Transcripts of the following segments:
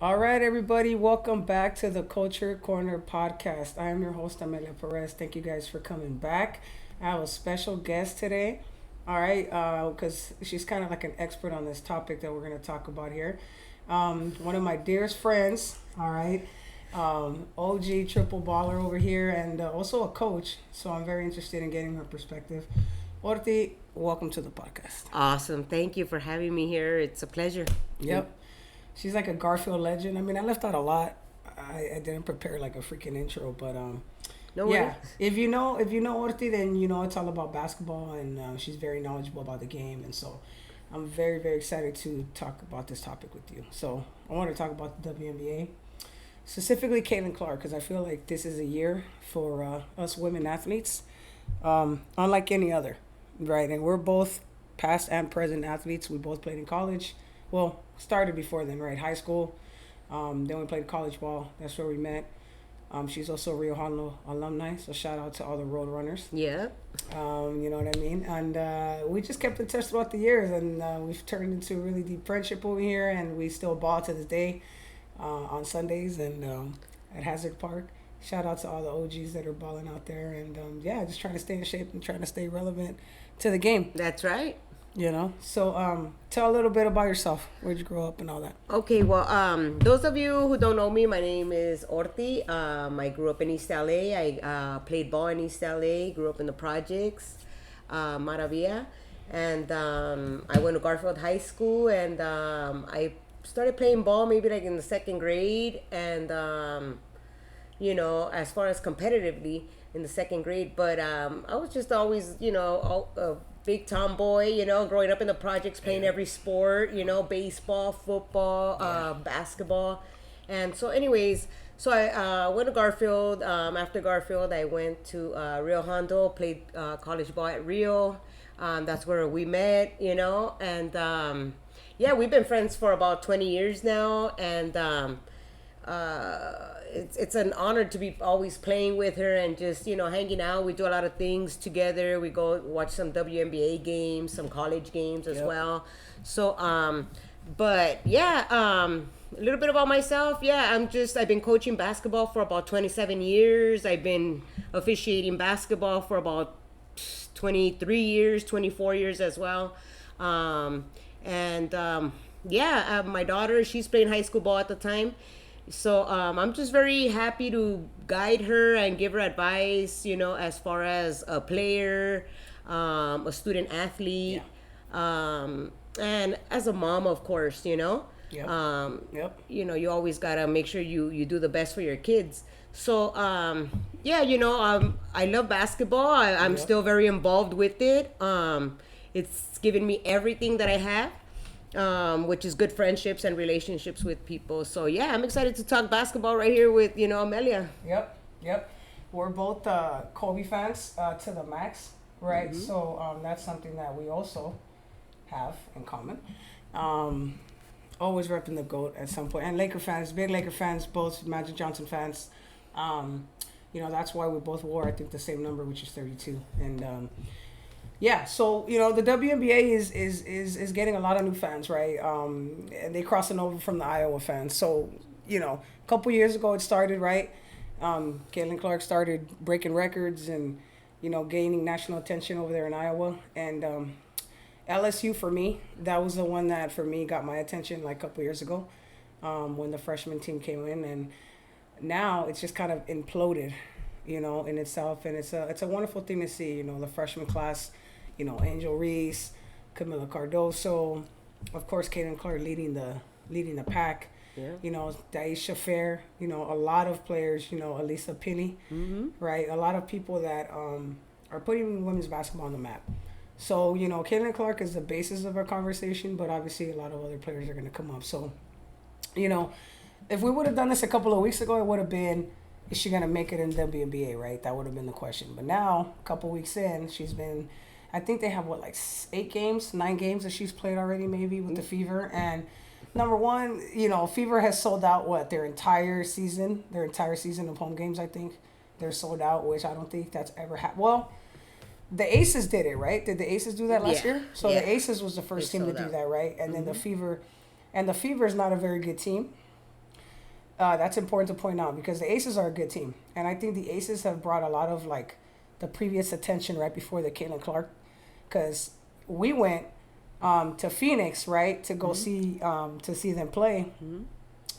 All right, everybody, welcome back to the Culture Corner podcast. I am your host, Amelia Perez. Thank you guys for coming back. I have a special guest today. All right, because she's kind of like an expert on this topic that we're going to talk about here. One of my dearest friends, all right, OG triple baller over here, and also a coach. So I'm very interested in getting her perspective. Horty, welcome to the podcast. Awesome. Thank you for having me here. It's a pleasure. Yep. She's like a Garfield legend. I mean, I left out a lot. I didn't prepare like a freaking intro, but No yeah. worries. If you know Orti, then you know it's all about basketball, and she's very knowledgeable about the game, and so I'm very very excited to talk about this topic with you. So I want to talk about the WNBA, specifically Caitlin Clark, because I feel like this is a year for us women athletes, unlike any other, right? And we're both past and present athletes. We both played in college. Well, started before then, right? High school. Then we played college ball. That's where we met. She's also a Rio Hondo alumni, so shout out to all the road runners. Yeah. You know what I mean? And we just kept in touch throughout the years, and we've turned into a really deep friendship over here, and we still ball to this day on Sundays and at Hazard Park. Shout out to all the OGs that are balling out there, and yeah, just trying to stay in shape and trying to stay relevant to the game. That's right. So tell a little bit about yourself. Where'd you grow up and all that? Okay, well, those of you who don't know me, my name is Horty. I grew up in East LA. I played ball in East LA, grew up in the projects, Maravilla. And I went to Garfield High School, and I started playing ball maybe like in the second grade. And, as far as competitively in the second grade. But I was just always, a big tomboy, growing up in the projects, playing every sport, baseball, football, basketball. And so anyways, so I went to Garfield. After Garfield, I went to Rio Hondo, played college ball at Rio. That's where we met, and yeah, we've been friends for about 20 years now. And it's an honor to be always playing with her and just hanging out. We do a lot of things together. We go watch some WNBA games, some college games as well. So but yeah, a little bit about myself. Yeah, I've been coaching basketball for about 27 years. I've been officiating basketball for about 23 years, 24 years as well. Yeah, my daughter, she's playing high school ball at the time. So I'm just very happy to guide her and give her advice, as far as a player, a student athlete, and as a mom, of course, Yep. You always gotta make sure you do the best for your kids. So yeah, I love basketball. I'm still very involved with it. It's given me everything that I have. Which is good friendships and relationships with people. So yeah, I'm excited to talk basketball right here with Amelia. Yep. We're both Kobe fans to the max, right? Mm-hmm. So that's something that we also have in common. Always repping the GOAT at some point. And Laker fans, big Laker fans, both Magic Johnson fans. That's why we both wore, I think, the same number, which is 32. And yeah, so the WNBA is getting a lot of new fans, right? And they crossing over from the Iowa fans. So a couple years ago it started, right? Caitlin Clark started breaking records and gaining national attention over there in Iowa. And LSU for me, that was the one that for me got my attention like a couple years ago, when the freshman team came in, and now it's just kind of imploded, in itself, and it's a wonderful thing to see. The freshman class. Angel Reese, Camila Cardoso, of course, Caitlin Clark leading the pack. Yeah. Daisha Fair. A lot of players. Elisa Pinney, right? A lot of people that are putting women's basketball on the map. So Caitlin Clark is the basis of our conversation, but obviously a lot of other players are going to come up. So, if we would have done this a couple of weeks ago, it would have been, is she going to make it in WNBA, right? That would have been the question. But now, a couple weeks in, she's been. I think they have, 9 games that she's played already, maybe, with the Fever. And number one, Fever has sold out, their entire season of home games, I think. They're sold out, which I don't think that's ever happened. Well, the Aces did it, right? Did the Aces do that last year? So the Aces was the first team to do that, right? And then the Fever is not a very good team. That's important to point out because the Aces are a good team, and I think the Aces have brought a lot of like the previous attention right before the Caitlin Clark, because we went to Phoenix, right, to go see them play,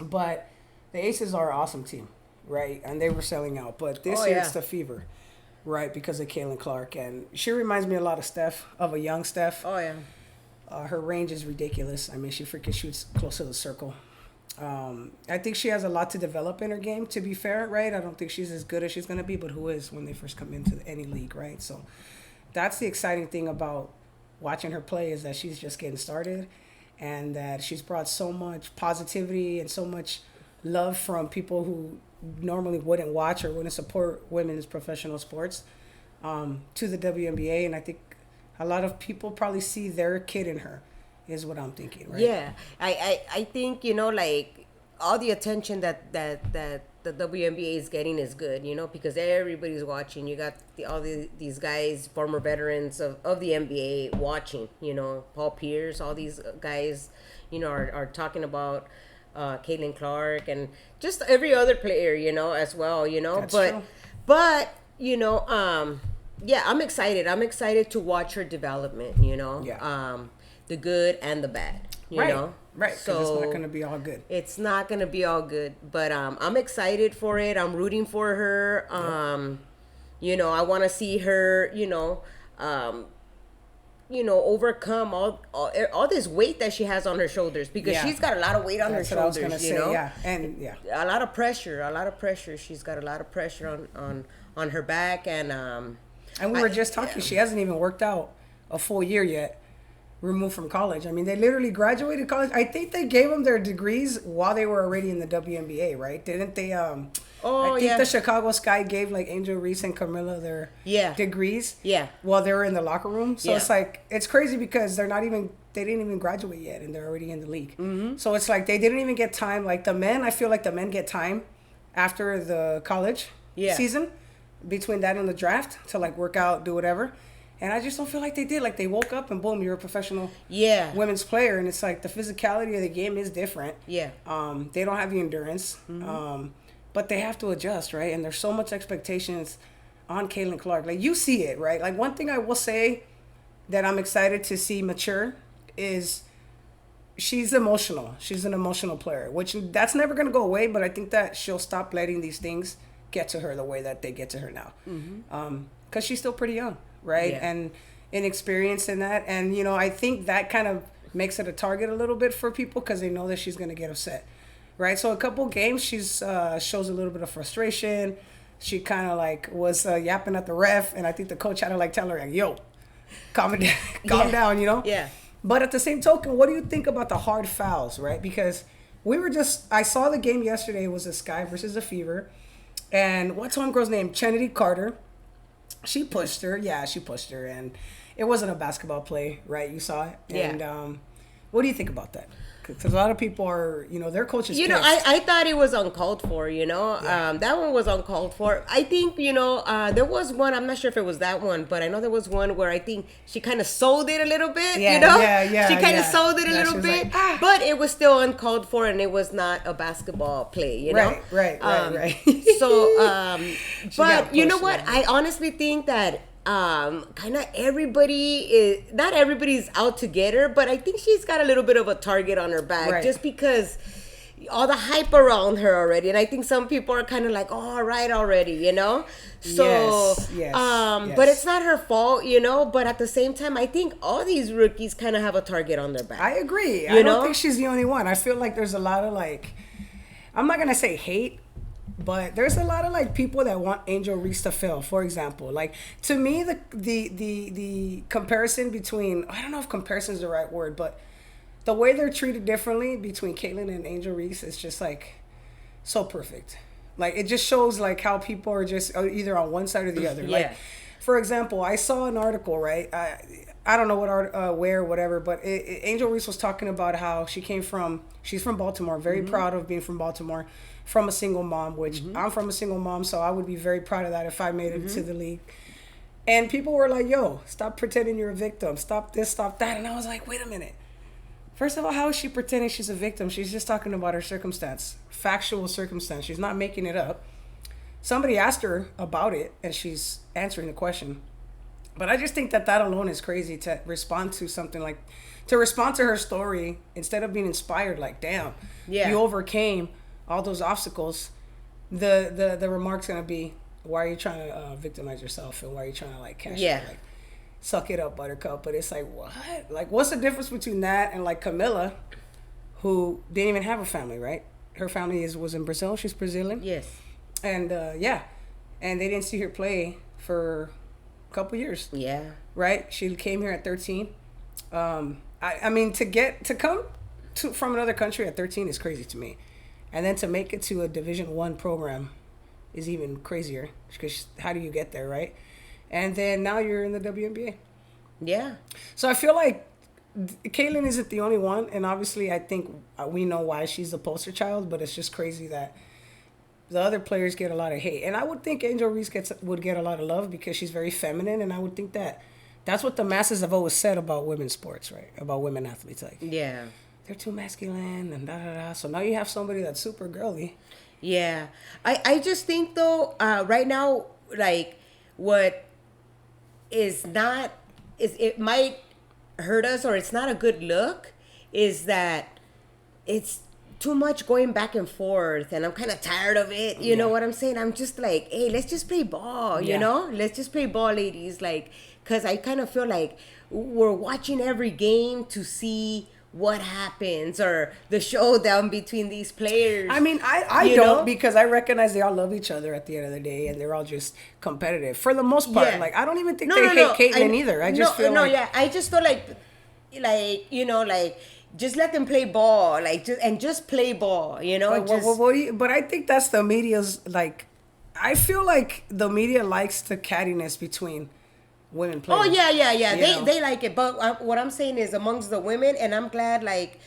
but the Aces are an awesome team, right, and they were selling out, but this year it's the Fever, right, because of Caitlin Clark, and she reminds me a lot of Steph, of a young Steph. Oh yeah. Her range is ridiculous. I mean, she freaking shoots close to the circle. I think she has a lot to develop in her game, to be fair, right? I don't think she's as good as she's going to be, but who is when they first come into any league, right? So that's the exciting thing about watching her play, is that she's just getting started, and that she's brought so much positivity and so much love from people who normally wouldn't watch or wouldn't support women's professional sports to the WNBA. And I think a lot of people probably see their kid in her, is what I'm thinking, right? Yeah, I think, you know, like all the attention that the WNBA is getting is good, you know, because everybody's watching. You got these guys, former veterans of the NBA watching, you know, Paul Pierce, all these guys, you know, are talking about Caitlin Clark and just every other player, you know, as well, you know. That's true. But you know, yeah, I'm excited. I'm excited to watch her development, you know. Yeah. The good and the bad, you know. Right, because so it's not going to be all good. It's not going to be all good, but I'm excited for it. I'm rooting for her. You know, I want to see her, you know, overcome all this weight that she has on her shoulders, because she's got a lot of weight on her shoulders, you know. Yeah, and a lot of pressure. She's got a lot of pressure on her back, and we were just talking. She hasn't even worked out a full year yet, removed from college. I mean, they literally graduated college. I think they gave them their degrees while they were already in the WNBA, right? Didn't they? I think the Chicago Sky gave like Angel Reese and Camilla their degrees while they were in the locker room. So it's like, it's crazy because they didn't even graduate yet, and they're already in the league. So it's like they didn't even get time. Like the men, I feel like the men get time after the college season, between that and the draft, to like work out, do whatever. And I just don't feel like they did. Like, they woke up and boom, you're a professional women's player. And it's like the physicality of the game is different. Yeah. They don't have the endurance. But they have to adjust, right? And there's so much expectations on Caitlin Clark. Like, you see it, right? Like, one thing I will say that I'm excited to see mature is she's emotional. She's an emotional player, which that's never going to go away. But I think that she'll stop letting these things get to her the way that they get to her now. Because she's still pretty young. Right. Yeah. And inexperienced in that. And, you know, I think that kind of makes it a target a little bit for people, because they know that she's going to get upset. Right. So a couple games, she's shows a little bit of frustration. She kind of like was yapping at the ref. And I think the coach had to like tell her, like, yo, calm down, you know. Yeah. But at the same token, what do you think about the hard fouls? Right. Because I saw the game yesterday. It was a Sky versus the Fever. And what's homegirl's name? Trinity Carter. She pushed her. Yeah, she pushed her. And it wasn't a basketball play, right? You saw it. Yeah. And what do you think about that? Because a lot of people are, you know, their coaches. You know, I thought it was uncalled for, you know. Yeah. That one was uncalled for. I think, you know, there was one, I'm not sure if it was that one, but I know there was one where I think she kind of sold it a little bit, you know. Yeah. She kind of sold it a little bit. Like, but it was still uncalled for, and it was not a basketball play, you know. Right. So, but you know what? I honestly think that kind of not everybody's out to get her, but I think she's got a little bit of a target on her back, just because all the hype around her already. And I think some people are kind of like, oh, all right already, you know? So, yes. But it's not her fault, you know? But at the same time, I think all these rookies kind of have a target on their back. I agree. I don't think she's the only one. I feel like there's a lot of like, I'm not going to say hate, but there's a lot of like people that want Angel Reese to fail. For example, like, to me, the comparison between, I don't know if comparison is the right word, but the way they're treated differently between Caitlin and Angel Reese is just like so perfect. Like, it just shows like how people are just either on one side or the other. Yeah. Like, for example, I saw an article, right? I don't know what where, whatever, but Angel Reese was talking about how she's from Baltimore, very proud of being from Baltimore, from a single mom, which I'm from a single mom, so I would be very proud of that if I made it to the league. And people were like, yo, stop pretending you're a victim. Stop this, stop that. And I was like, wait a minute. First of all, how is she pretending she's a victim? She's just talking about her circumstance, factual circumstance. She's not making it up. Somebody asked her about it, and she's answering the question. But I just think that alone is crazy to respond to something like, to respond to her story instead of being inspired. Like, damn, you overcame all those obstacles. The remark's gonna be, why are you trying to victimize yourself, and why are you trying to like cash out? Like, suck it up, buttercup. But it's like, what? Like, what's the difference between that and like Camilla, who didn't even have a family, right? Her family was in Brazil. She's Brazilian. Yes. And and they didn't see her play for a couple years. Yeah. Right? She came here at 13. I mean, to come from another country at 13 is crazy to me. And then to make it to a Division I program is even crazier, because how do you get there, right? And then now you're in the WNBA. Yeah. So I feel like Caitlin isn't the only one, and obviously I think we know why she's the poster child, but it's just crazy that the other players get a lot of hate. And I would think Angel Reese would get a lot of love because she's very feminine, and I would think that's what the masses have always said about women's sports, right? About women athletes. Like, yeah, they're too masculine and da-da-da. So now you have somebody that's super girly. Yeah. I just think, though, right now, like, what is not, it might hurt us, or it's not a good look, is that it's too much going back and forth, and I'm kind of tired of it. You know what I'm saying? I'm just like, hey, let's just play ball, you know? Let's just play ball, ladies. Like, because I kind of feel like we're watching every game to see what happens, or the showdown between these players. I mean, I don't, because I recognize they all love each other at the end of the day, and they're all just competitive for the most part. Like, I don't even think they hate Caitlin either. I just feel like... I just feel like, you know, like, just let them play ball, like, just play ball, you know? But I think that's the media's, like, I feel like the media likes the cattiness between women players. Oh, yeah. They like it. But what I'm saying is, amongst the women, and I'm glad, like,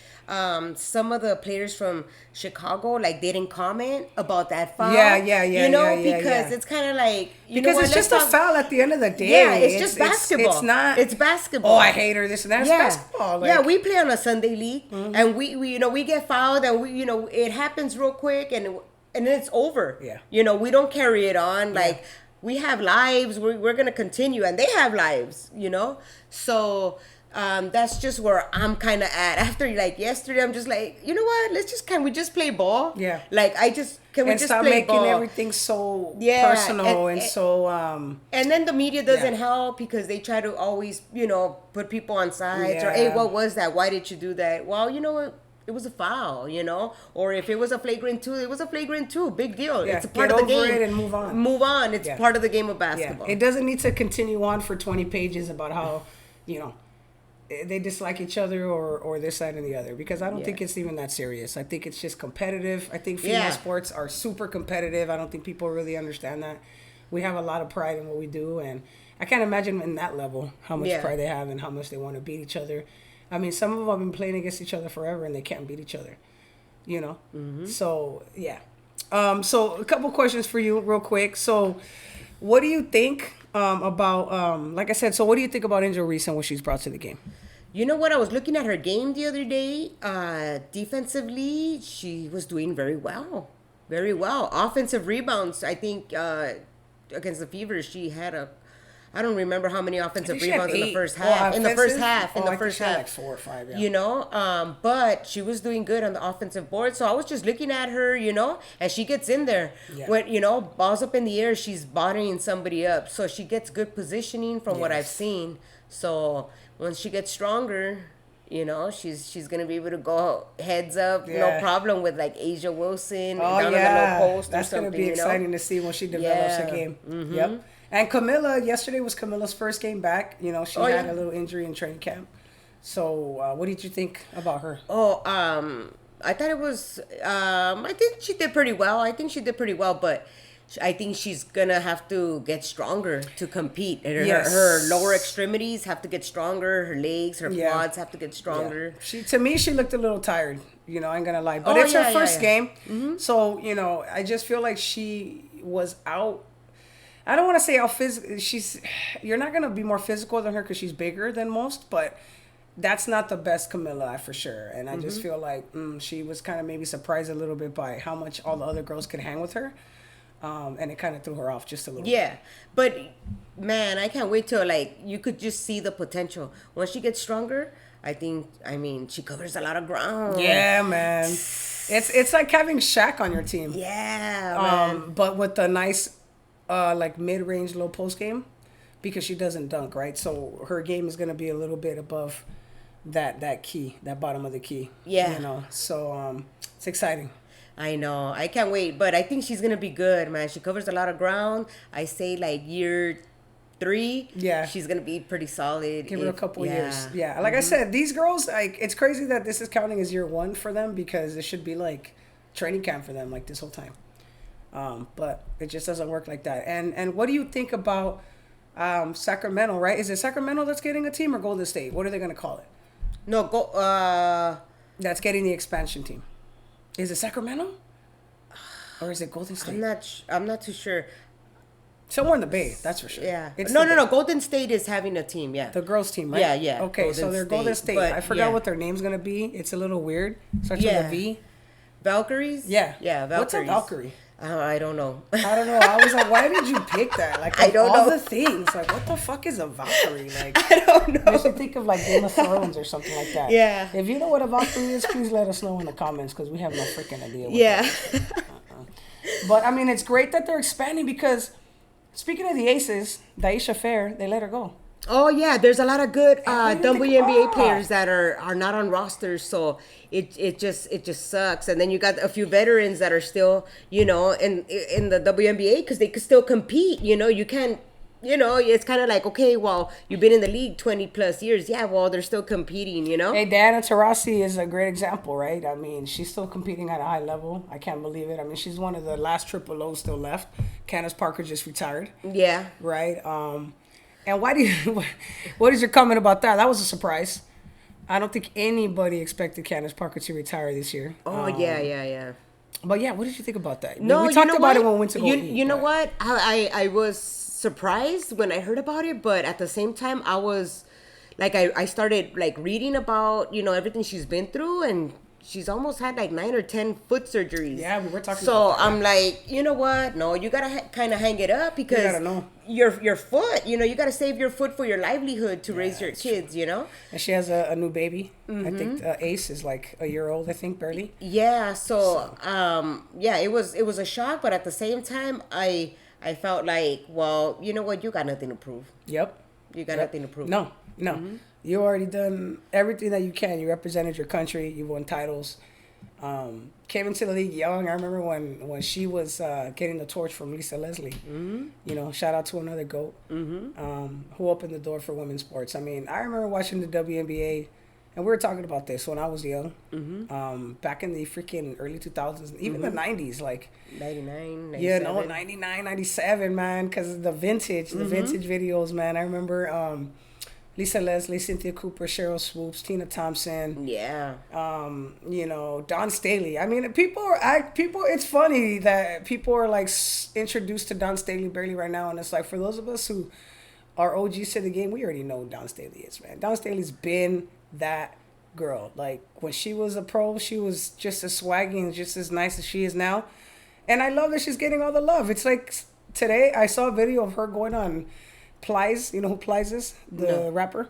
some of the players from Chicago, like, they didn't comment about that foul. Yeah. You know, because it's kind of like, because it's just a foul at the end of the day. Yeah, it's just basketball. It's not. It's basketball. Oh, I hate her. This and that. It's basketball. Like, we play on a Sunday league, and we you know, we get fouled, and we, you know, it happens real quick, and then it's over. Yeah. You know, we don't carry it on. Like, we have lives. We're gonna continue, and they have lives. You know, so. That's just where I'm kind of at. After, like, yesterday, I'm just like, you know what? Can we just play ball? Yeah. Like, can we just play ball? And stop making everything so personal and so... And then the media doesn't help, because they try to always, you know, put people on sides. Or, hey, what was that? Why did you do that? Well, you know what? It was a foul, you know? Or if it was a flagrant 2, it was a flagrant 2. Big deal. Yeah. It's a part of the game. Get over it and move on. Move on. It's part of the game of basketball. Yeah. It doesn't need to continue on for 20 pages about how, you know, they dislike each other or this side and the other, because I don't think it's even that serious. I think it's just competitive. I think female sports are super competitive. I don't think people really understand that. We have a lot of pride in what we do, and I can't imagine in that level how much pride they have and how much they want to beat each other. I mean, some of them have been playing against each other forever, and they can't beat each other, you know? So, yeah. So a couple questions for you real quick. So what do you think about, like I said, so what do you think about Angel Reese and what she's brought to the game? You know what? I was looking at her game the other day. Defensively, she was doing very well. Very well. Offensive rebounds, I think, against the Fever, she had I don't remember how many offensive rebounds in the first half. In the first half. Like 4 or 5, You know, but she was doing good on the offensive board. So I was just looking at her, you know, and she gets in there. Yeah. When, you know, balls up in the air, she's bodying somebody up. So she gets good positioning from what I've seen. So once she gets stronger, you know, she's going to be able to go heads up, no problem, with, like, Asia Wilson down on the low post. That's going to be exciting to see when she develops a game. Yep. And Camilla, yesterday was Camilla's first game back. You know, she had a little injury in training camp. So what did you think about her? I thought it was, I think she did pretty well. But I think she's going to have to get stronger to compete. Her lower extremities have to get stronger. Her legs, her quads have to get stronger. Yeah. To me, she looked a little tired. You know, I ain't going to lie. But it's her first game. So, you know, I just feel like she was out. I don't want to say how physical. You're not going to be more physical than her because she's bigger than most. But that's not the best Camilla for sure. And I just feel like she was kind of maybe surprised a little bit by how much all the other girls could hang with her. And it kind of threw her off just a little Yeah. But, man, I can't wait till, like, you could just see the potential. Once she gets stronger, I mean, she covers a lot of ground. Yeah, man. It's like having Shaq on your team. Yeah, man. But with the nice, like, mid-range low post game. Because she doesn't dunk, right? So her game is going to be a little bit above that key, that bottom of the key. Yeah. You know, so it's exciting. I know. I can't wait. But I think she's going to be good, man. She covers a lot of ground. I say, like, year 3. Yeah. She's going to be pretty solid. Give her a couple years. Yeah. Like I said, these girls, like, it's crazy that this is counting as year 1 for them because it should be, like, training camp for them, like, this whole time. But it just doesn't work like that. And what do you think about Sacramento, right? Is it Sacramento that's getting a team or Golden State? What are they going to call it? No, That's getting the expansion team. Is it Sacramento? Or is it Golden State? I'm not too sure. Somewhere in the Bay, that's for sure. Yeah. It's No. Golden State is having a team, yeah. The girls team, right? Yeah. Okay, so they're Golden State. But, I forgot what their name's going to be. It's a little weird. Starts with a V. Valkyries? Yeah. Yeah, Valkyries. What's a Valkyrie? I don't know. I don't know. I was like, why did you pick that? Like, I don't all know. the things. Like, what the fuck is a Valkyrie? Like, I don't know. you should think of like Game of Thrones or something like that. Yeah. If you know what a Valkyrie is, please let us know in the comments because we have no freaking idea. But I mean, it's great that they're expanding because speaking of the aces, Daisha Fair, they let her go. Oh yeah, there's a lot of good WNBA Ah. players that are not on rosters, so it just sucks. And then you got a few veterans that are still, you know, in the WNBA because they could still compete. You know, you can't. You know, it's kind of like, okay, well, you've been in the league 20 plus years. Yeah, well, they're still competing, you know? Hey, Diana Taurasi is a great example, right? I mean, she's still competing at a high level. I can't believe it. I mean, she's one of the last triple O's still left. Candace Parker just retired. Yeah. Right? And what is your comment about that? That was a surprise. I don't think anybody expected Candace Parker to retire this year. Oh, yeah. But yeah, what did you think about that? No, we talked about what? it when we went to go eat. You know what? I was surprised when I heard about it, but at the same time, I was like, I started like reading about, you know, everything she's been through, and she's almost had like 9 or 10 foot surgeries. Yeah, we were talking so about that. I'm like, you know what? No, you gotta kind of hang it up because You gotta know. your foot. You know, you gotta save your foot for your livelihood to raise your kids. You know. And she has a new baby. I think Ace is like a year old, I think, barely. Yeah. So yeah, it was a shock, but at the same time, I felt like, well, you know what? You got nothing to prove. Yep. You got nothing to prove. No. You already done everything that you can. You represented your country. You won titles. Came into the league young. I remember when she was getting the torch from Lisa Leslie. You know, shout out to another GOAT who opened the door for women's sports. I mean, I remember watching the WNBA, and we were talking about this when I was young, back in the freaking early 2000s, even the 90s, like 99, 97. yeah, no, 99, 97, man, because the vintage videos, man. I remember Lisa Leslie, Cynthia Cooper, Cheryl Swoops, Tina Thompson. Yeah. You know, Don Staley. I mean, people. It's funny that people are like introduced to Don Staley barely right now, and it's like for those of us who are OGs to the game, we already know who Don Staley is, man. Don Staley's been that girl. Like when she was a pro, she was just as swaggy and just as nice as she is now, and I love that she's getting all the love. It's like today I saw a video of her going on Plies. You know who Plies is? The rapper.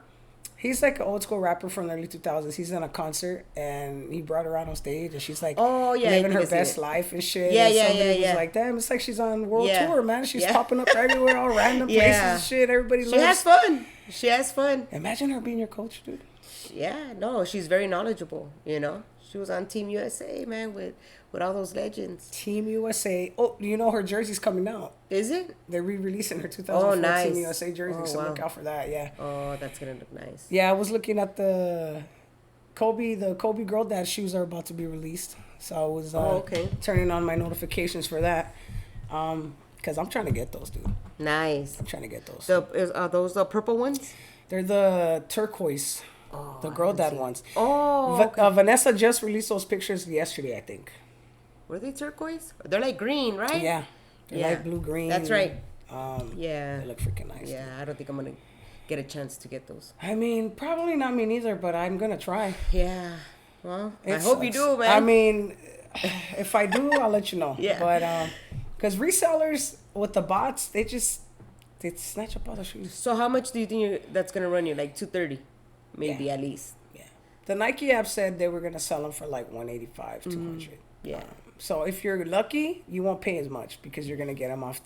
He's like an old school rapper from the early 2000s. He's in a concert and he brought her out on stage and she's like living her best life and shit. Yeah, and yeah, somebody yeah. was like, damn, it's like she's on world Yeah. tour, man. She's Yeah. popping up everywhere, all random places and shit. Everybody She loves. has fun. She has fun. Imagine her being your coach, dude. Yeah, no, she's very knowledgeable, you know. She was on Team USA, man, with all those legends. Team USA. Oh, you know her jersey's coming out. Is it? They're re-releasing her 2014 nice. Team USA jersey, Oh, so wow. look out for that, yeah. Oh, that's going to look nice. Yeah, I was looking at the Kobe Girl Dad shoes are about to be released. So I was turning on my notifications for that. Because I'm trying to get those, dude. Nice. I'm trying to get those. Are those the purple ones? They're the turquoise. The Girl Dad ones. Oh, okay. Vanessa just released those pictures yesterday, I think. Were they turquoise? They're like green, right? Yeah. They're like blue-green. That's right. Yeah. Yeah. They look freaking nice. Yeah, I don't think I'm going to get a chance to get those. I mean, probably not me neither, but I'm gonna try. Yeah. Well, I It hope you sucks. do, man. I mean, if I do, I'll let you know. Yeah. But because resellers with the bots, they snatch up all the shoes. So how much do you think that's gonna run you? Like $230, maybe Yeah. at least. Yeah. The Nike app said they were gonna sell them for like 185, 200. Yeah. So if you're lucky, you won't pay as much because you're gonna get them off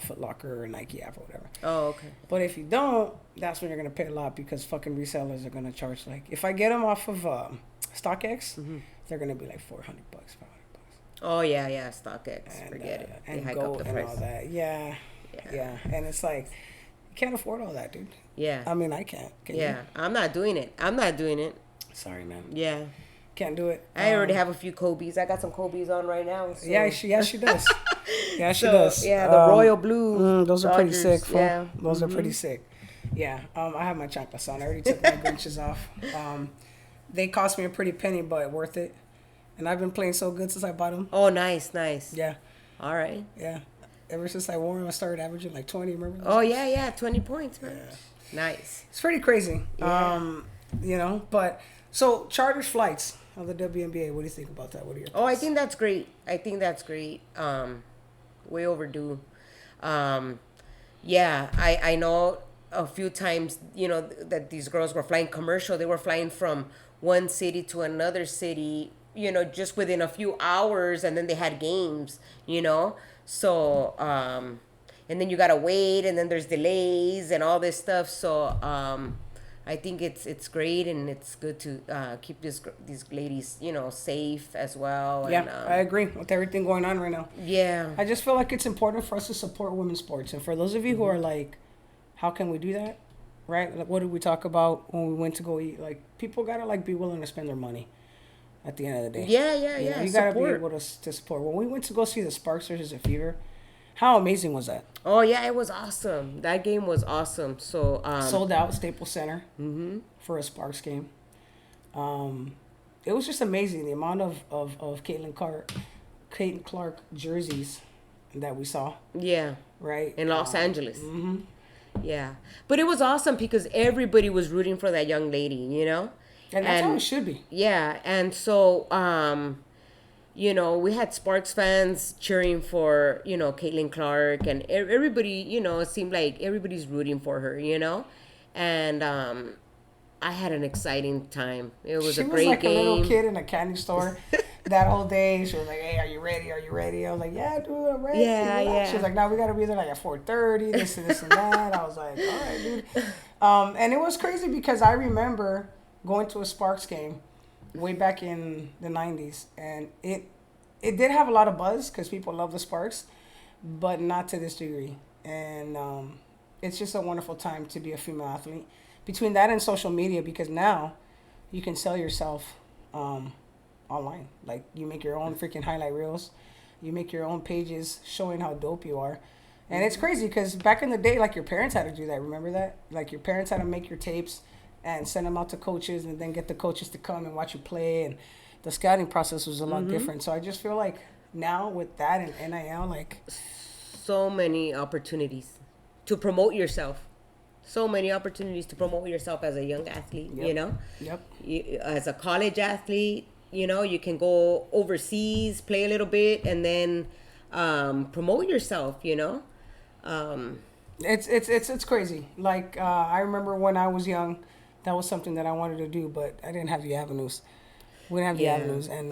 Foot Locker or Nike app or whatever. Oh, okay. But if you don't, that's when you're gonna pay a lot because fucking resellers are gonna charge like if I get them off of StockX, they're gonna be like $400, $500. Oh yeah, StockX. And, Forget it. They and hike Go up the and price. all that. Yeah. And it's like you can't afford all that, dude. Yeah. I mean, I can't. Can you? Yeah. I'm not doing it. Sorry, man. Yeah. Can't do it. I already have a few Kobe's. I got some Kobe's on right now. So. Yeah, she does. Yeah, she So, does. yeah, the royal blue. Those are pretty Dodgers, sick. Fool. yeah. Those are pretty sick. Yeah, I have my chanclas on. I already took my Grinches off. They cost me a pretty penny, but worth it. And I've been playing so good since I bought them. Oh, nice. Yeah, All right. yeah. Ever since I wore them, I started averaging like 20. Remember? Oh yeah, 20 points, man. Yeah. Nice. It's pretty crazy. Yeah. But so charter flights of the WNBA. What do you think about that? What are your thoughts? Oh, I think that's great. Way overdue. Yeah, I know a few times, that these girls were flying commercial. They were flying from one city to another city, just within a few hours, and then they had games, So, and then you gotta wait, and then there's delays and all this stuff. So, I think it's great, and it's good to keep these ladies, safe as well. Yeah, And, I agree with everything going on right now. yeah. I just feel like it's important for us to support women's sports. And for those of you who are like, how can we do that? Right? Like, what did we talk about when we went to go eat? Like, people got to like be willing to spend their money at the end of the day. Yeah. You got to be Support. able to support. When we went to go see the Sparks versus the Fever, how amazing was that? Oh yeah, it was awesome. That game was awesome. So Sold out Staples Center for a Sparks game. It was just amazing the amount of Caitlin Clark jerseys that we saw. Yeah, Right in Los Angeles. Yeah, but it was awesome because everybody was rooting for that young lady, and that's how it should be. Yeah, and so we had Sparks fans cheering for Caitlin Clark, and everybody, it seemed like everybody's rooting for her, and I had an exciting time. It was a great like game. a little kid in a candy store that whole day. She was like, "Hey, are you ready? Are you ready?" I was like, "Yeah, dude, I'm ready." Yeah. She was like, "Now we gotta be there like at 4:30. This and this and that." I was like, "All right, dude." And it was crazy because I remember going to a Sparks game way back in the 90s, and it did have a lot of buzz because people love the Sparks, but not to this degree. And it's just a wonderful time to be a female athlete. Between that and social media, because now you can sell yourself online. Like, you make your own freaking highlight reels. You make your own pages showing how dope you are. And it's crazy because back in the day, like, your parents had to do that. Remember that? Like, your parents had to make your tapes and send them out to coaches and then get the coaches to come and watch you play. And the scouting process was a lot different. So I just feel like now with that and NIL, like... So many opportunities to promote yourself. So many opportunities to promote yourself as a young athlete, Yep. As a college athlete, you can go overseas, play a little bit, and then promote yourself, It's crazy. Like, I remember when I was young, that was something that I wanted to do, but I didn't have the avenues. We didn't have the avenues. And,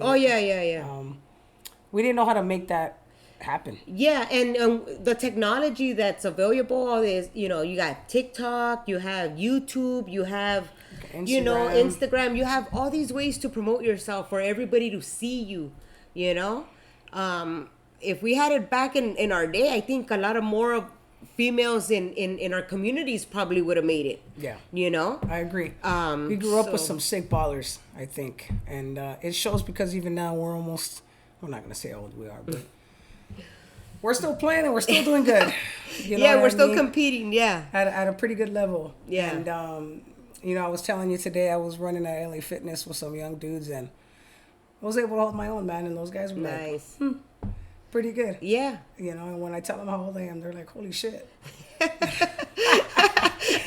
we didn't know how to make that happen. Yeah, and the technology that's available is, you got TikTok, you have YouTube, you have, Instagram. You have all these ways to promote yourself for everybody to see you, If we had it back in our day, I think a lot of more females in our communities probably would have made it. Yeah. I agree. We grew up with some sick ballers, I think. And it shows because even now we're almost, I'm not going to say how old we are, but we're still playing and we're still doing good. We're still competing, At a pretty good level. Yeah. And, I was telling you today, I was running at LA Fitness with some young dudes and I was able to hold my own, man. And those guys were nice. Like, pretty good. Yeah. And when I tell them how old I am, they're like, holy shit.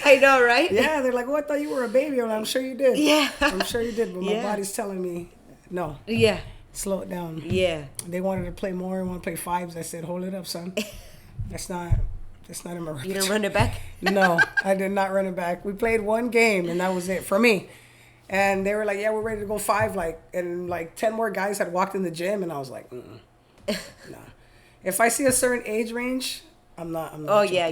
I know, right? Yeah, they're like, "Oh, I thought you were a baby." I'm sure you did. Yeah. I'm sure you did, but my Yeah. body's telling me, no, Yeah. slow it down. Yeah. They wanted to play more, want to play fives. I said, hold it up, son. That's not in my repertoire. You didn't run it back? No, I did not run it back. We played one game, and that was it for me. And they were like, yeah, we're ready to go 5. And 10 more guys had walked in the gym, and I was like, nah. If I see a certain age range, I'm not. Oh, yeah.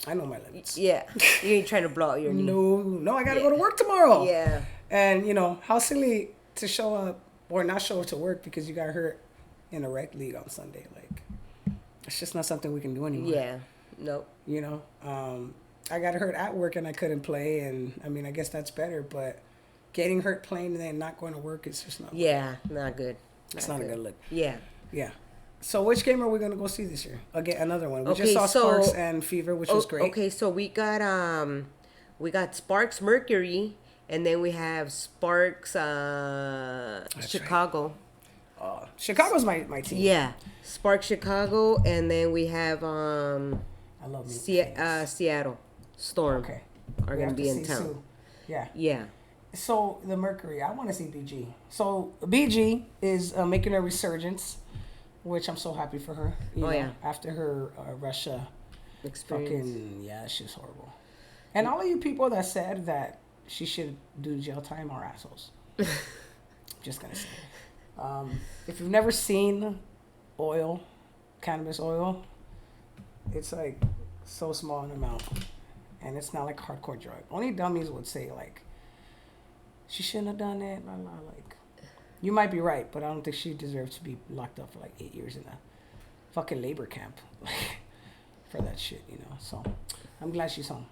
I know my limits. Yeah. You ain't trying to blow out your knee. No, I got to go to work tomorrow. Yeah. And, how silly to show up or not show up to work because you got hurt in a rec league on Sunday. It's just not something we can do anymore. Yeah. Nope. I got hurt at work and I couldn't play. And, I guess that's better. But getting hurt playing and then not going to work is just not good. Yeah, not good. It's not a good look. Yeah. Yeah. So which game are we going to go see this year? Again, another one. We just saw Sparks and Fever, which was great. Okay, so we got Sparks Mercury, and then we have Sparks Chicago. Right. Chicago's my team. Yeah, Sparks Chicago, and then we have I love Seattle Storm. Okay. Are going to be in town. Sue. Yeah. Yeah. So the Mercury, I want to see BG. So BG is making a resurgence, which I'm so happy for her. After her Russia experience. she's horrible. And all of you people that said that she should do jail time are assholes. Just gonna say. If you've never seen cannabis oil, it's so small in amount, and it's not like a hardcore drug. Only dummies would say she shouldn't have done it. Blah, blah, you might be right, but I don't think she deserves to be locked up for 8 years in a fucking labor camp for that shit, So I'm glad she's home.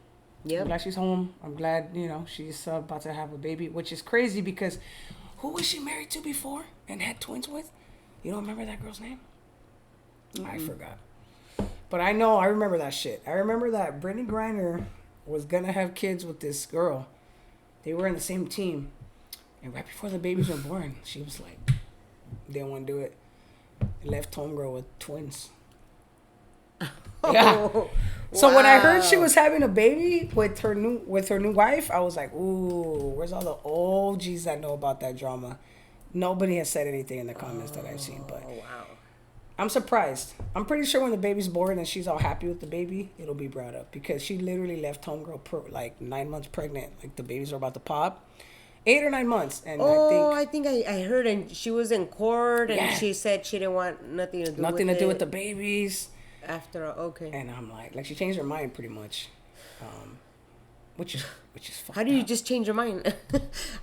Yeah. I'm glad she's home. I'm glad, she's about to have a baby, which is crazy because who was she married to before and had twins with? You don't remember that girl's name? Mm-hmm. I forgot. But I remember that shit. I remember that Brittany Griner was going to have kids with this girl. They were in the same team. And right before the babies were born, she was like, didn't want to do it. Left homegirl with twins. Yeah. So when I heard she was having a baby with her new wife, I was like, ooh, where's all the OGs that know about that drama? Nobody has said anything in the comments that I've seen, but wow. I'm surprised. I'm pretty sure when the baby's born and she's all happy with the baby, it'll be brought up because she literally left homegirl 9 months pregnant. The babies are about to pop. 8 or 9 months. And I think I heard, and she was in court, and she said she didn't want nothing to do with the babies. Okay. And I'm like she changed her mind pretty much, which is fucked How do you up. just change your mind?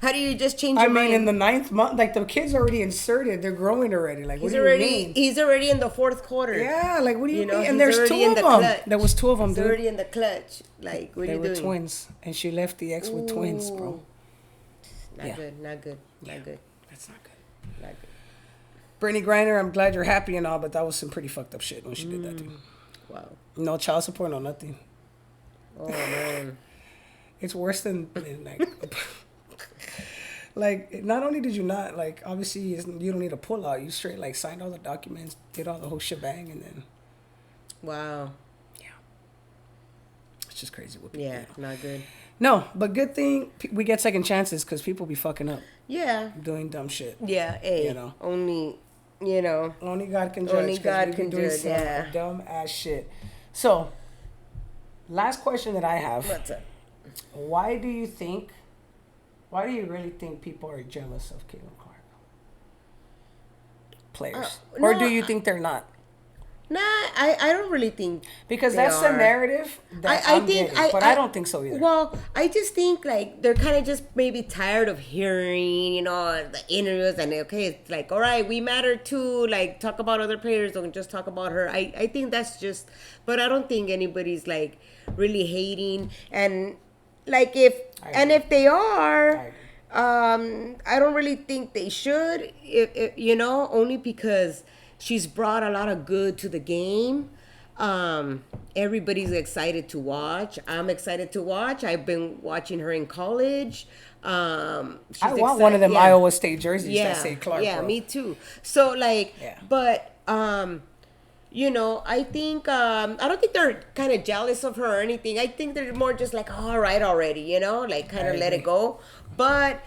How do you just change your mind? In the 9th month, the kid's already inserted. They're growing already. What do you mean? He's already in the 4th quarter. Yeah, what do you mean? And there's 2 of them. There was 2 of them, dude. He's already in the clutch. What are you doing? They were twins, and she left the ex with twins, bro. Not good. That's not good. Not good. Brittany Griner, I'm glad you're happy and all, but that was some pretty fucked up shit when she did that, dude. Wow. No child support, no nothing. Oh, man. It's worse than, not only did you not, obviously you don't need a pull out. You straight, signed all the documents, did all the whole shebang, and then. Wow. Yeah. It's just crazy what people do. Not good. No, but good thing we get second chances because people be fucking up. Yeah. Doing dumb shit. Yeah, only God can judge. Only God can judge, some dumb ass shit. So, last question that I have. What's up? Why do you really think people are jealous of Caitlin Clark? Players. Or do you think they're not? Nah, I don't really think because that's the narrative that I'm getting, but I don't think so either. Well, I just think they're kind of just maybe tired of hearing, the interviews and it's all right, we matter too. Talk about other players, don't just talk about her. I think that's just, but I don't think anybody's really hating and if they are, I don't really think they should. If only because she's brought a lot of good to the game. Everybody's excited to watch. I'm excited to watch. I've been watching her in college. I want one of them Iowa State jerseys that say Clark. Yeah, bro. me too. So but I think I don't think they're kind of jealous of her or anything. I think they're more just like, all right, already, like kind I of let it agree. go. But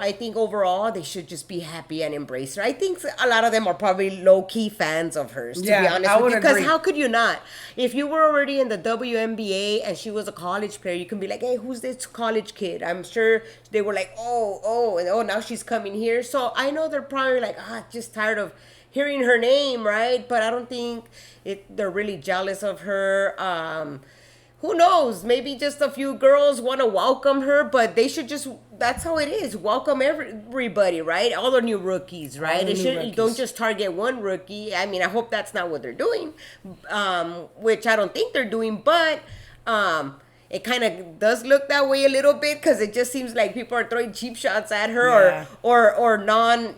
I think overall they should just be happy and embrace her. I think a lot of them are probably low key fans of hers, to be Yeah, honest I with would you. Because agree. how could you not? If you were already in the WNBA and she was a college player, you can be like, hey, who's this college kid? I'm sure they were like, and now she's coming here. So I know they're probably like, just tired of hearing her name, right? But I don't think they're really jealous of her. Who knows? Maybe just a few girls want to welcome her, but they should just. That's how it is. Welcome everybody, right? All the new rookies, All right? the It new should. You don't rookies. just target one rookie. I mean, I hope that's not what they're doing, which I don't think they're doing. But it kind of does look that way a little bit because it just seems like people are throwing cheap shots at her Yeah. or non,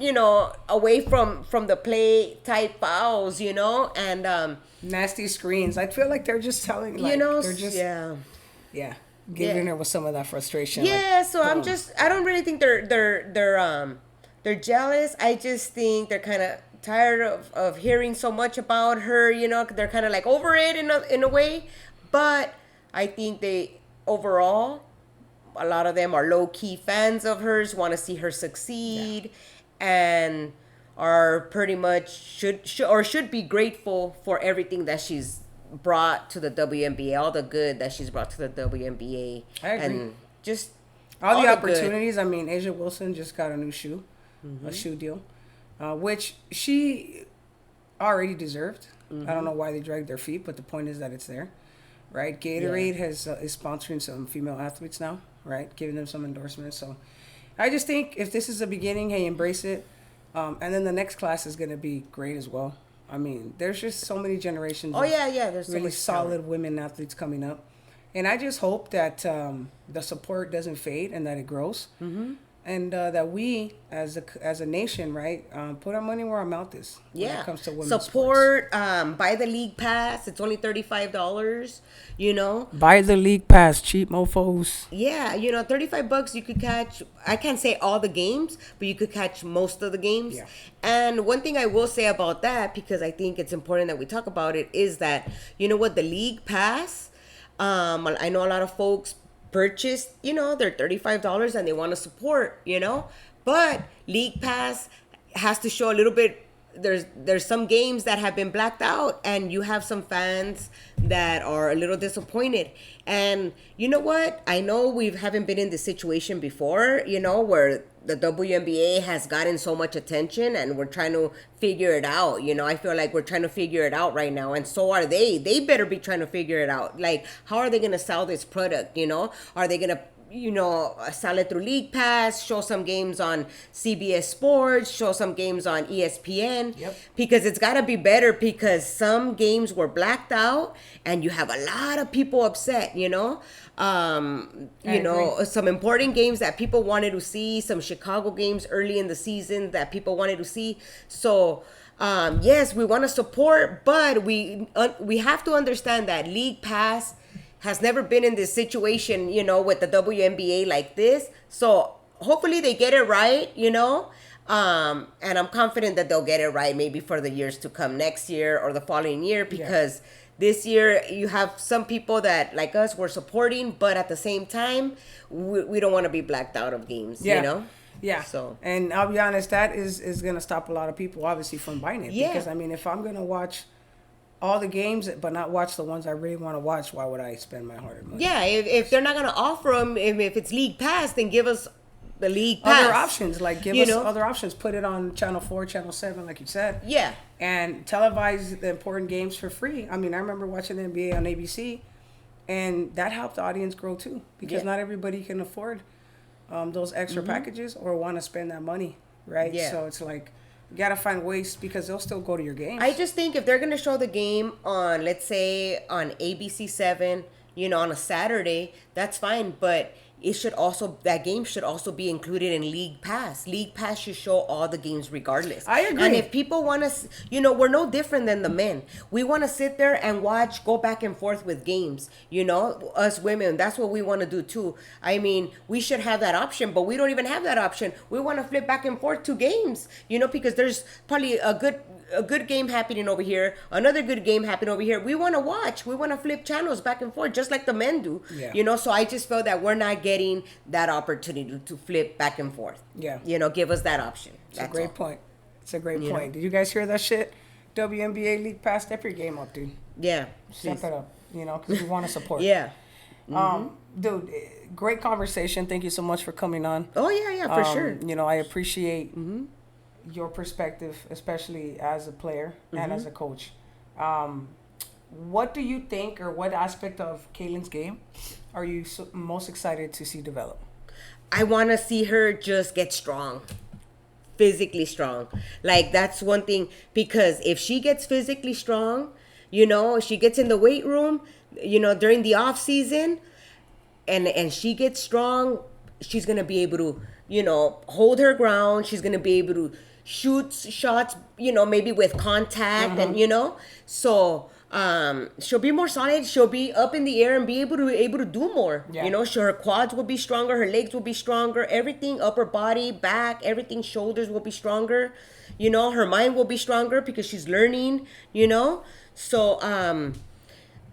away from the play type fouls, and Nasty screens. I feel like they're just telling, like, they're just, yeah. yeah, giving Yeah. her with some of that frustration. Yeah, Like, so boom. I don't really think they're jealous. I just think they're kind of tired of hearing so much about her, they're kind of like over it in a way, but I think they overall a lot of them are low key fans of hers, want to see her Yeah. succeed, and are pretty much should be grateful for everything that she's brought to the WNBA, all the good that she's brought to the WNBA, I agree. and just All the good. opportunities. I mean, Asia Wilson just got a new shoe, a shoe deal, which she already deserved. I don't know why they dragged their feet, but the point is that it's there, right? Gatorade is sponsoring some female athletes now, right? Giving them some endorsements. So I just think if this is a beginning, hey, embrace it. And then the next class is going to be great as well. I mean, there's just so many generations Oh of yeah, there's so really much solid talent. women athletes coming up. And I just hope that the support doesn't fade and that it grows. Mm-hmm. And that we, as a nation, right, put our money where our mouth is when Yeah, it comes to women's sports. support. Buy the league pass. It's only $35. Buy the league pass, cheap mofos. Yeah, $35 you could catch, I can't say all the games, but you could catch most of the games. Yeah. And one thing I will say about that, because I think it's important that we talk about it, is that, the league pass, I know a lot of folks purchased, their $35 and they want to support, but league pass has to show a little bit. There's some games that have been blacked out, and you have some fans that are a little disappointed. And you know what? I know we haven't been in this situation before, where the WNBA has gotten so much attention and we're trying to figure it out. I feel like we're trying to figure it out right now, and so are they. They better be trying to figure it out. Like, how are they going to sell this product? Are they going to sell it through League Pass, show some games on CBS Sports, show some games on ESPN? Yep. Because it's got to be better, because some games were blacked out and you have a lot of people upset, some important games that people wanted to see, some Chicago games early in the season that people wanted to see. So, yes, we want to support, but we have to understand that League Pass has never been in this situation, with the WNBA like this. So hopefully they get it right, and I'm confident that they'll get it right maybe for the years to come, next year or the following year, because this year you have some people that, like us, were supporting, but at the same time, we don't want to be blacked out of games, Yeah. So. And I'll be honest, that is going to stop a lot of people, obviously, from buying it. Yeah. Because, I mean, if I'm going to watch all the games but not watch the ones I really want to watch, why would I spend my hard-earned money? Yeah, if they're not going to offer them, if it's League Pass, then give us the League Pass. Other options, like give us other options. Put it on Channel 4, Channel 7, like you said. Yeah. And televise the important games for free. I mean, I remember watching the NBA on ABC, and that helped the audience grow too, because not everybody can afford those extra packages or want to spend that money, right? Yeah. So it's like, you got to find ways, because they'll still go to your games. I just think if they're going to show the game on, let's say, on ABC 7, on a Saturday, that's fine. But that game should also be included in League Pass. League Pass should show all the games regardless. I agree. And if people want to, we're no different than the men. We want to sit there and go back and forth with games. Us women, that's what we want to do too. I mean, we should have that option, but we don't even have that option. We want to flip back and forth to games, because there's probably a good a good game happening over here, another good game happening over here. We want to watch. We want to flip channels back and forth, just like the men do. Yeah. You know, so I just felt that we're not getting that opportunity to flip back and forth. Yeah. You know, give us that option. It's a great point. It's a great point. Did you guys hear that shit? WNBA League Pass, step your game up, dude. Yeah. Step it up, you know, because we want to support. Yeah. Dude, great conversation. Thank you so much for coming on. Oh, yeah, for sure. You know, I appreciate your perspective, especially as a player and as a coach. What do you think, or what aspect of Caitlin's game are you most excited to see develop? I want to see her just get strong. Physically strong. Like, that's one thing, because if she gets physically strong, you know, she gets in the weight room, you know, during the off season, and she gets strong, she's gonna be able to, you know, hold her ground. She's gonna be able to shoot shots, you know, maybe with contact, and you know, so she'll be more solid. She'll be up in the air and be able to do more. Yeah. You know, her quads will be stronger, her legs will be stronger, everything, upper body, back, everything, shoulders will be stronger. You know, her mind will be stronger because she's learning, you know. So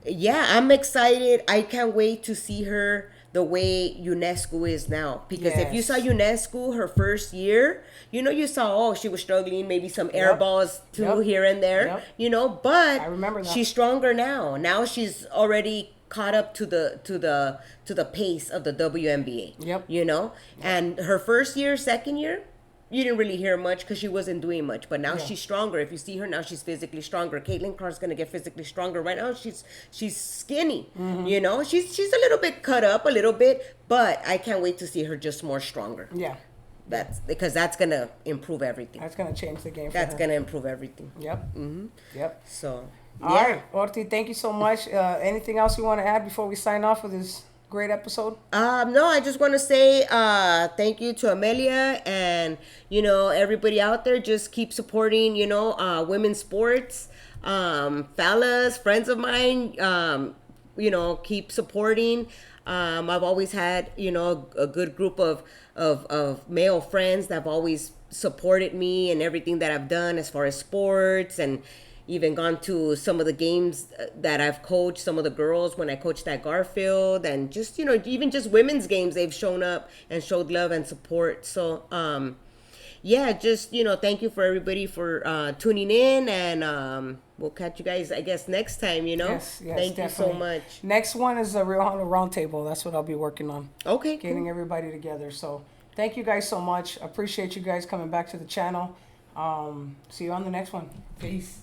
yeah, I'm excited. I can't wait to see her the way UNESCO is now. Because if you saw UNESCO her first year, you know, you saw, oh, she was struggling, maybe some air balls too here and there, you know, but I remember that. She's stronger now. Now she's already caught up to the pace of the WNBA. Yep. You know, and her first year, second year, you didn't really hear much because she wasn't doing much. But now she's stronger. If you see her now, she's physically stronger. Caitlin Clark's gonna get physically stronger. Right now, she's skinny. You know, she's a little bit cut up, a little bit, but I can't wait to see her just more stronger. Yeah. That's because that's gonna improve everything. That's gonna change the game. That's gonna improve everything. Yep. Yep. So All right, Horty, thank you so much. Anything else you want to add before we sign off with this great episode? No, I just want to say thank you to Amelia and, you know, everybody out there. Just keep supporting, you know, women's sports. Fellas, friends of mine, you know, keep supporting. I've always had, you know, a good group of male friends that have always supported me and everything that I've done as far as sports, and even gone to some of the games that I've coached, some of the girls when I coached at Garfield, and just, you know, even just women's games, they've shown up and showed love and support. So, yeah, just, you know, thank you for everybody for tuning in, and we'll catch you guys, I guess, next time, you know? Yes, thank definitely. you so much. Next one is a round table. That's what I'll be working on. Okay, Getting everybody together. So thank you guys so much. Appreciate you guys coming back to the channel. See you on the next one. Peace.